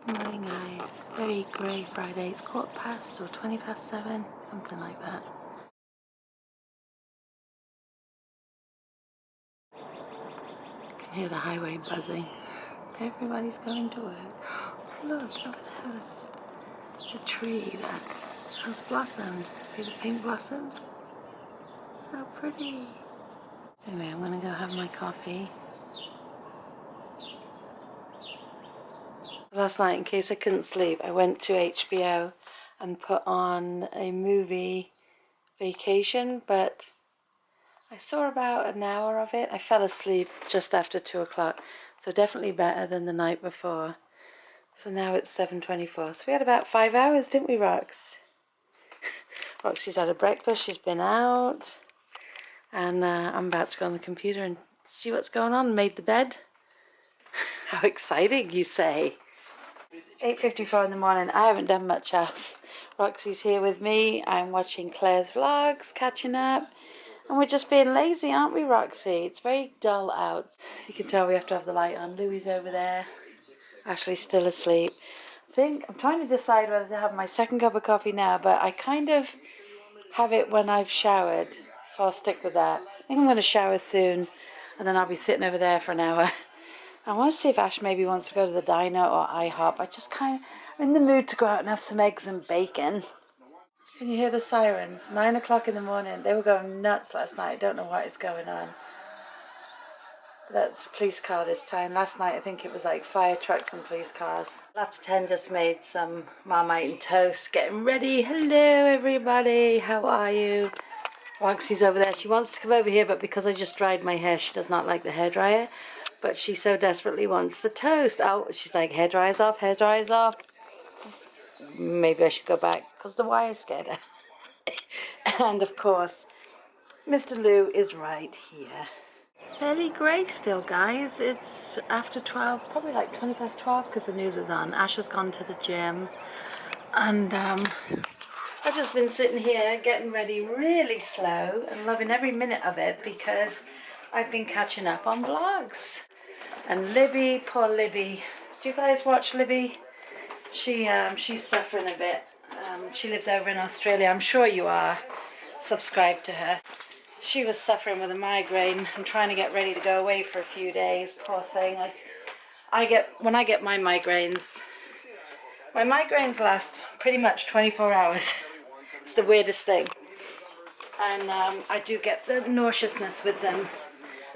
Morning guys, very grey Friday. It's 7:15 or 7:20, something like that. You can hear the highway buzzing. Everybody's going to work. Look, over there's the tree that has blossomed. See the pink blossoms? How pretty. Anyway, I'm gonna go have my coffee. Last night, in case I couldn't sleep, I went to HBO and put on a movie, Vacation, but I saw about an hour of it. I fell asleep just after 2 o'clock, so definitely better than the night before. So now it's 7:24. So we had about 5 hours, didn't we, Rox? Roxi's had a breakfast, she's been out, and I'm about to go on the computer and see what's going on. Made the bed. How exciting, you say? 8:54 in the morning. I haven't done much else. Roxi's here with me. I'm watching Claire's vlogs, catching up. And we're just being lazy, aren't we, Roxy? It's very dull out. You can tell we have to have the light on. Louie's over there. Ashley's still asleep. I'm trying to decide whether to have my second cup of coffee now, but I kind of have it when I've showered, so I'll stick with that. I think I'm going to shower soon, and then I'll be sitting over there for an hour. I want to see if Ash maybe wants to go to the diner or IHOP. I'm in the mood to go out and have some eggs and bacon. Can you hear the sirens? 9 o'clock in the morning. They were going nuts last night. I don't know what is going on. That's a police car this time. Last night I think it was like fire trucks and police cars. After 10 just made some Marmite and toast. Getting ready. Hello everybody. How are you? Roxy's over there. She wants to come over here, but because I just dried my hair, she does not like the hairdryer. But she so desperately wants the toast. Oh, she's like, hairdryer's off, hairdryer's off. Maybe I should go back because the wire scared her. And of course, Mr. Lou is right here. Fairly grey still, guys. It's after 12, probably like 20 past 12 because the news is on. Ash has gone to the gym. And I've just been sitting here getting ready really slow and loving every minute of it because I've been catching up on vlogs. And Libby, poor Libby. Do you guys watch Libby? She's suffering a bit. She lives over in Australia. I'm sure you are subscribed to her. She was suffering with a migraine and trying to get ready to go away for a few days. Poor thing. When I get my migraines last pretty much 24 hours. It's the weirdest thing. And I do get the nauseousness with them,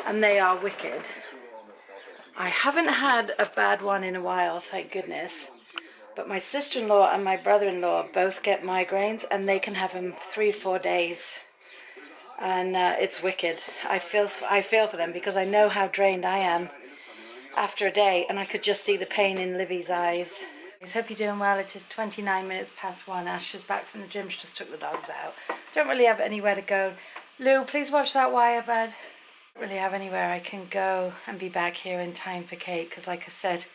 and they are wicked. I haven't had a bad one in a while, thank goodness. But my sister-in-law and my brother-in-law both get migraines, and they can have them 3-4 days. And it's wicked. I feel for them because I know how drained I am after a day, and I could just see the pain in Livy's eyes. I hope you're doing well. It is 29 minutes past 1. Ash is back from the gym. She just took the dogs out. Don't really have anywhere to go. Lou, please watch that wire, bud. Don't really have anywhere I can go and be back here in time for Kate because, like I said,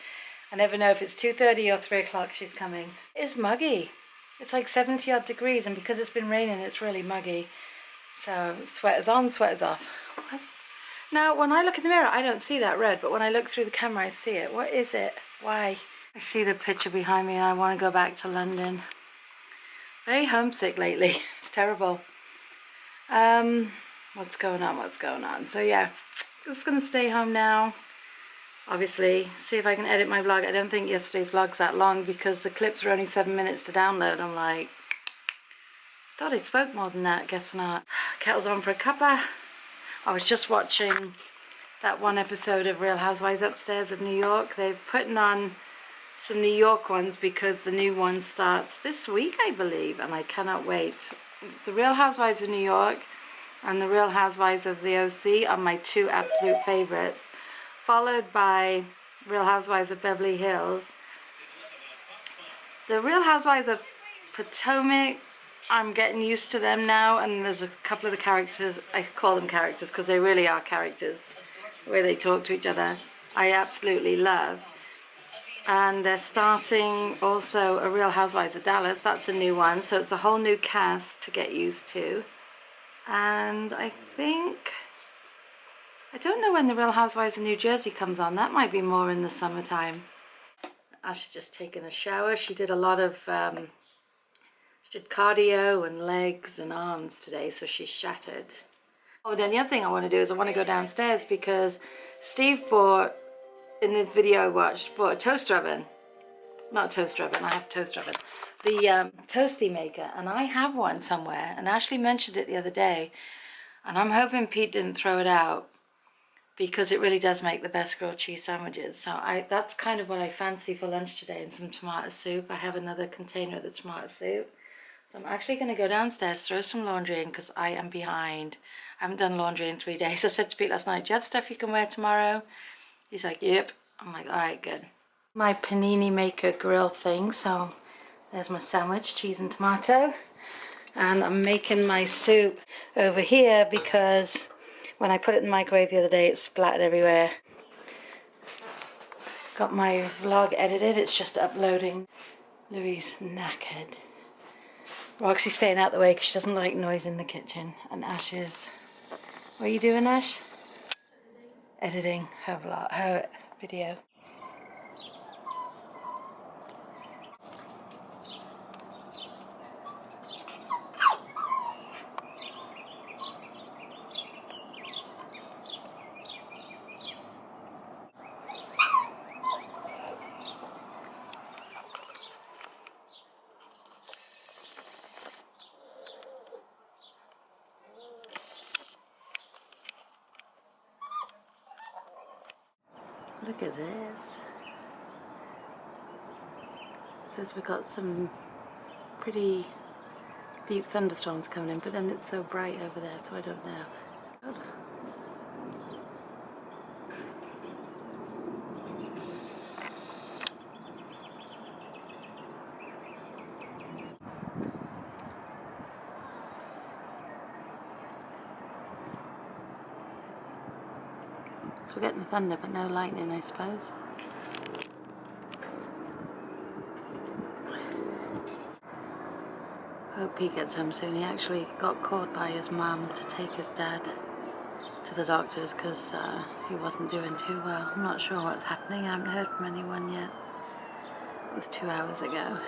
I never know if it's 2:30 or 3 o'clock she's coming. It's muggy. It's like 70 odd degrees, and because it's been raining, it's really muggy. So sweaters on, sweaters off. Now, when I look in the mirror, I don't see that red, but when I look through the camera, I see it. What is it? Why? I see the picture behind me and I want to go back to London. Very homesick lately. It's terrible. What's going on? So yeah, just going to stay home now. Obviously, see if I can edit my vlog. I don't think yesterday's vlog's that long because the clips were only 7 minutes to download. I'm like, thought I spoke more than that, guess not. Kettle's on for a cuppa. I was just watching that one episode of Real Housewives Upstairs of New York. They're putting on some New York ones because the new one starts this week, I believe, and I cannot wait. The Real Housewives of New York and the Real Housewives of the OC are my two absolute favorites, followed by Real Housewives of Beverly Hills. The Real Housewives of Potomac, I'm getting used to them now, and there's a couple of the characters, I call them characters because they really are characters, the way they talk to each other, I absolutely love. And they're starting also a Real Housewives of Dallas. That's a new one, so it's a whole new cast to get used to. And I don't know when the Real Housewives of New Jersey comes on. That might be more in the summertime. Ash had just taken a shower. She did a lot of, she did cardio and legs and arms today, so she's shattered. Oh, then the other thing I want to do is I want to go downstairs because Steve bought, in this video I watched, bought a toaster oven. Not a toaster oven, I have a toaster oven. The toasty maker, and I have one somewhere, and Ashley mentioned it the other day, and I'm hoping Pete didn't throw it out because it really does make the best grilled cheese sandwiches. So that's kind of what I fancy for lunch today, and some tomato soup. I have another container of the tomato soup. So I'm actually going to go downstairs, throw some laundry in because I am behind. I haven't done laundry in 3 days. I said to Pete last night, do you have stuff you can wear tomorrow? He's like, yep. I'm like, all right, good. My panini maker grill thing. So there's my sandwich, cheese and tomato. And I'm making my soup over here because when I put it in the microwave the other day, it splattered everywhere. Got my vlog edited. It's just uploading. Louie's knackered. Roxy's staying out the way because she doesn't like noise in the kitchen. And Ash is... What are you doing, Ash? Editing her vlog, her video. Look at this. It says we've got some pretty deep thunderstorms coming in, but then it's so bright over there, so I don't know. Oh. So we're getting the thunder, but no lightning, I suppose. Hope Pete gets home soon. He actually got caught by his mum to take his dad to the doctors because he wasn't doing too well. I'm not sure what's happening. I haven't heard from anyone yet. It was 2 hours ago.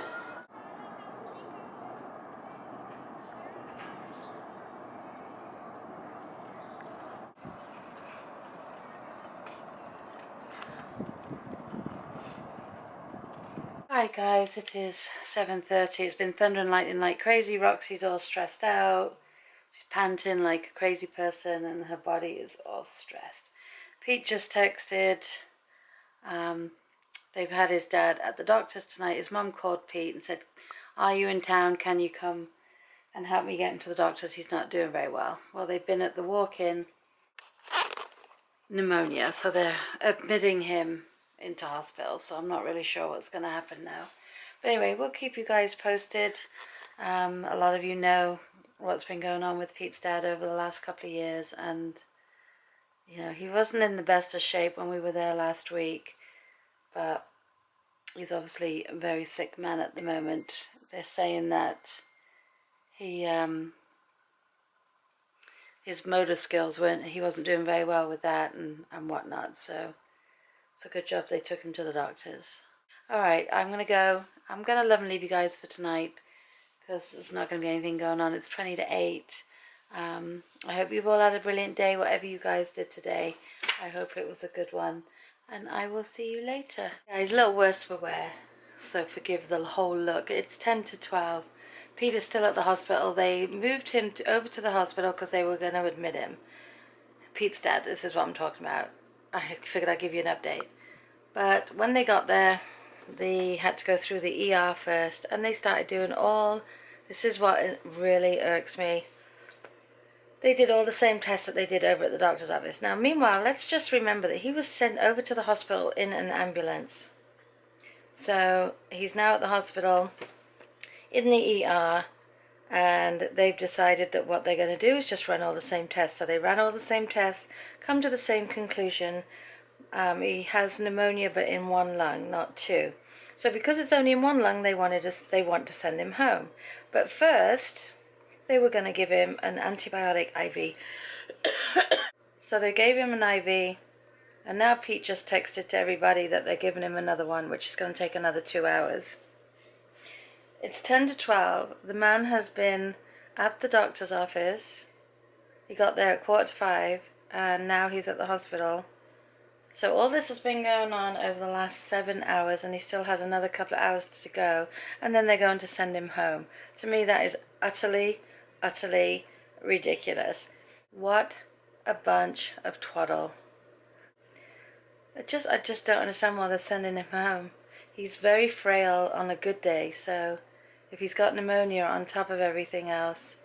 Hi guys, it is 7:30. It's been thunder and lightning like crazy. Roxy's all stressed out. She's panting like a crazy person and her body is all stressed. Pete just texted. They've had his dad at the doctor's tonight. His mum called Pete and said, are you in town? Can you come and help me get him to the doctor's? He's not doing very well. Well, they've been at the walk-in pneumonia, so they're admitting him into hospital, so I'm not really sure what's going to happen now. But anyway, we'll keep you guys posted. A lot of you know what's been going on with Pete's dad over the last couple of years, and you know, he wasn't in the best of shape when we were there last week, but he's obviously a very sick man at the moment. They're saying that he his motor skills he wasn't doing very well with that and whatnot, so it's a good job they took him to the doctors. Alright, I'm going to go. I'm going to love and leave you guys for tonight because there's not going to be anything going on. It's 20 to 8. I hope you've all had a brilliant day, whatever you guys did today. I hope it was a good one. And I will see you later. Guys, a little worse for wear, so forgive the whole look. It's 10 to 12. Peter's still at the hospital. They moved him over to the hospital because they were going to admit him. Pete's dad, this is what I'm talking about. I figured I'd give you an update. But when they got there, they had to go through the ER first, and they started doing all, this is what really irks me, they did all the same tests that they did over at the doctor's office. Now meanwhile, let's just remember that he was sent over to the hospital in an ambulance. So he's now at the hospital in the ER, and they've decided that what they're going to do is just run all the same tests. So they ran all the same tests, come to the same conclusion. He has pneumonia, but in one lung, not two. So because it's only in one lung, they want to send him home. But first, they were going to give him an antibiotic IV. So they gave him an IV And now Pete just texted to everybody that they're giving him another one, which is going to take another 2 hours. It's 10 to 12. The man has been at the doctor's office. He got there at 4:45, and now he's at the hospital. So all this has been going on over the last 7 hours, and he still has another couple of hours to go, and then they're going to send him home. To me, that is utterly, utterly ridiculous. What a bunch of twaddle. I just don't understand why they're sending him home. He's very frail on a good day, so if he's got pneumonia on top of everything else,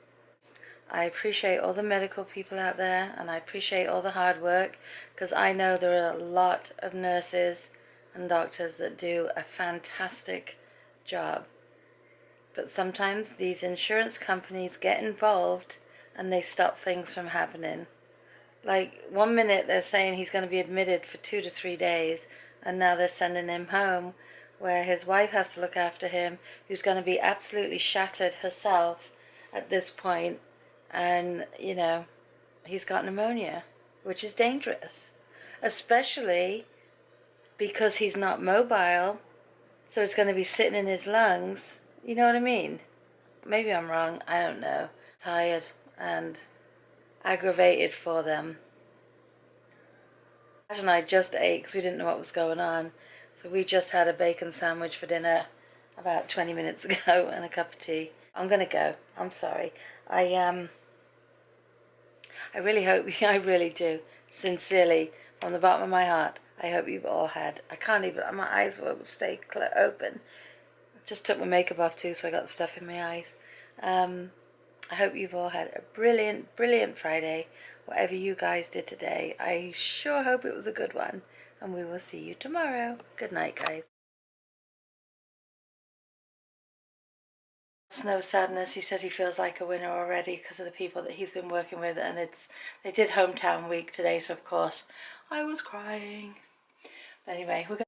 I appreciate all the medical people out there, and I appreciate all the hard work, because I know there are a lot of nurses and doctors that do a fantastic job. But sometimes these insurance companies get involved and they stop things from happening. Like, 1 minute they're saying he's going to be admitted for 2 to 3 days, and now they're sending him home, where his wife has to look after him, who's going to be absolutely shattered herself at this point. And, you know, he's got pneumonia, which is dangerous, especially because he's not mobile, so it's going to be sitting in his lungs. You know what I mean? Maybe I'm wrong, I don't know. Tired and aggravated for them. Ash and I just ate because we didn't know what was going on. So we just had a bacon sandwich for dinner about 20 minutes ago and a cup of tea. I'm going to go. I'm sorry. I really hope, I really do, sincerely, from the bottom of my heart, I hope you've all had, I can't even, my eyes won't stay open. I just took my makeup off too, so I got the stuff in my eyes. I hope you've all had a brilliant, brilliant Friday, whatever you guys did today. I sure hope it was a good one, and we will see you tomorrow. Good night, guys. No sadness. He says he feels like a winner already because of the people that he's been working with, and they did hometown week today, so of course I was crying. But anyway, we're going